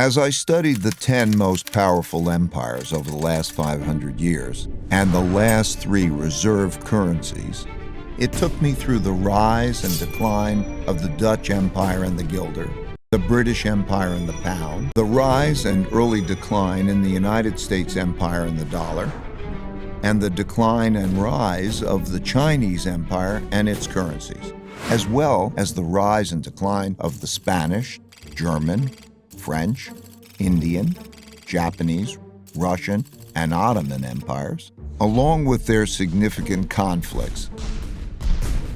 As I studied the 10 most powerful empires over the last 500 years and the last 3 reserve currencies, it took me through the rise and decline of the Dutch Empire and the guilder, the British Empire and the pound, the rise and early decline in the United States Empire and the dollar, and the decline and rise of the Chinese Empire and its currencies, as well as the rise and decline of the Spanish, German, French, Indian, Japanese, Russian, and Ottoman empires, along with their significant conflicts,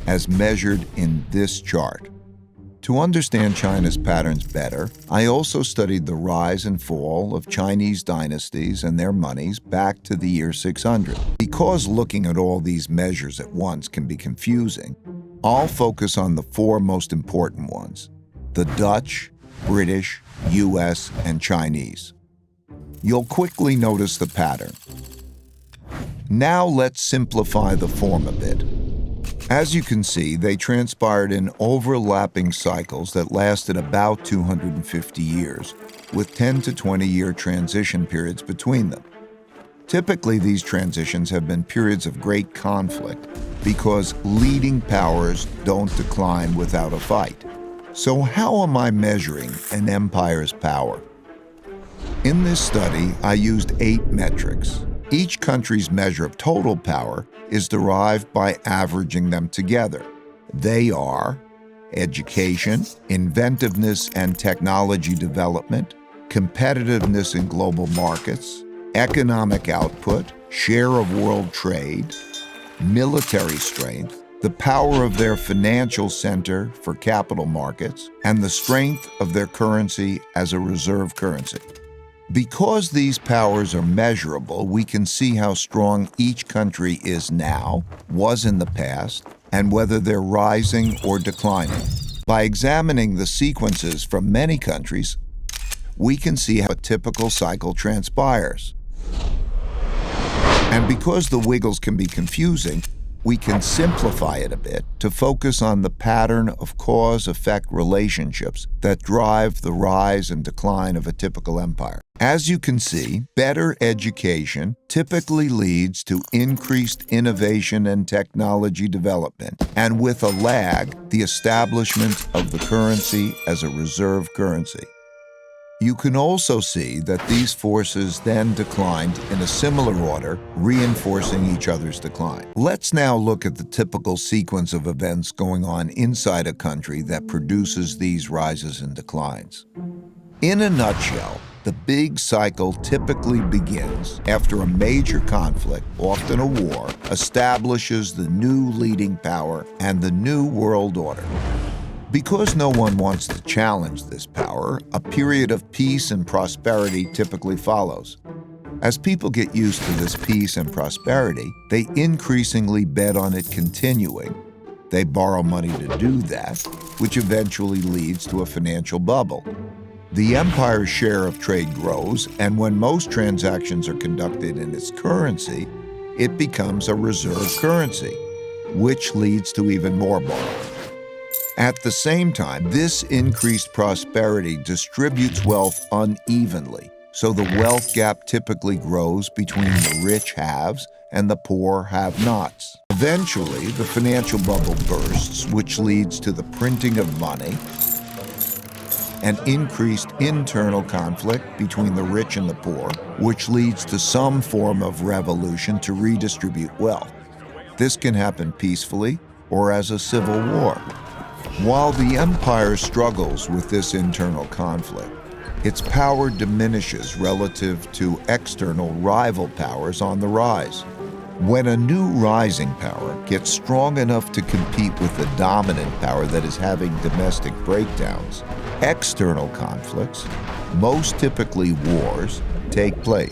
as measured in this chart. To understand China's patterns better, I also studied the rise and fall of Chinese dynasties and their monies back to the year 600. Because looking at all these measures at once can be confusing, I'll focus on the 4 most important ones: the Dutch, British, US, and Chinese. You'll quickly notice the pattern. Now let's simplify the form a bit. As you can see, they transpired in overlapping cycles that lasted about 250 years, with 10 to 20-year transition periods between them. Typically, these transitions have been periods of great conflict because leading powers don't decline without a fight. So how am I measuring an empire's power? In this study, I used 8 metrics. Each country's measure of total power is derived by averaging them together. They are education, inventiveness and technology development, competitiveness in global markets, economic output, share of world trade, military strength, the power of their financial center for capital markets, and the strength of their currency as a reserve currency. Because these powers are measurable, we can see how strong each country is now, was in the past, and whether they're rising or declining. By examining the sequences from many countries, we can see how a typical cycle transpires. And because the wiggles can be confusing, we can simplify it a bit to focus on the pattern of cause-effect relationships that drive the rise and decline of a typical empire. As you can see, better education typically leads to increased innovation and technology development, and with a lag, the establishment of the currency as a reserve currency. You can also see that these forces then declined in a similar order, reinforcing each other's decline. Let's now look at the typical sequence of events going on inside a country that produces these rises and declines. In a nutshell, the big cycle typically begins after a major conflict, often a war, establishes the new leading power and the new world order. Because no one wants to challenge this power, a period of peace and prosperity typically follows. As people get used to this peace and prosperity, they increasingly bet on it continuing. They borrow money to do that, which eventually leads to a financial bubble. The empire's share of trade grows, and when most transactions are conducted in its currency, it becomes a reserve currency, which leads to even more borrowing. At the same time, this increased prosperity distributes wealth unevenly, so the wealth gap typically grows between the rich haves and the poor have-nots. Eventually, the financial bubble bursts, which leads to the printing of money and increased internal conflict between the rich and the poor, which leads to some form of revolution to redistribute wealth. This can happen peacefully or as a civil war. While the empire struggles with this internal conflict, its power diminishes relative to external rival powers on the rise. When a new rising power gets strong enough to compete with the dominant power that is having domestic breakdowns, external conflicts, most typically wars, take place.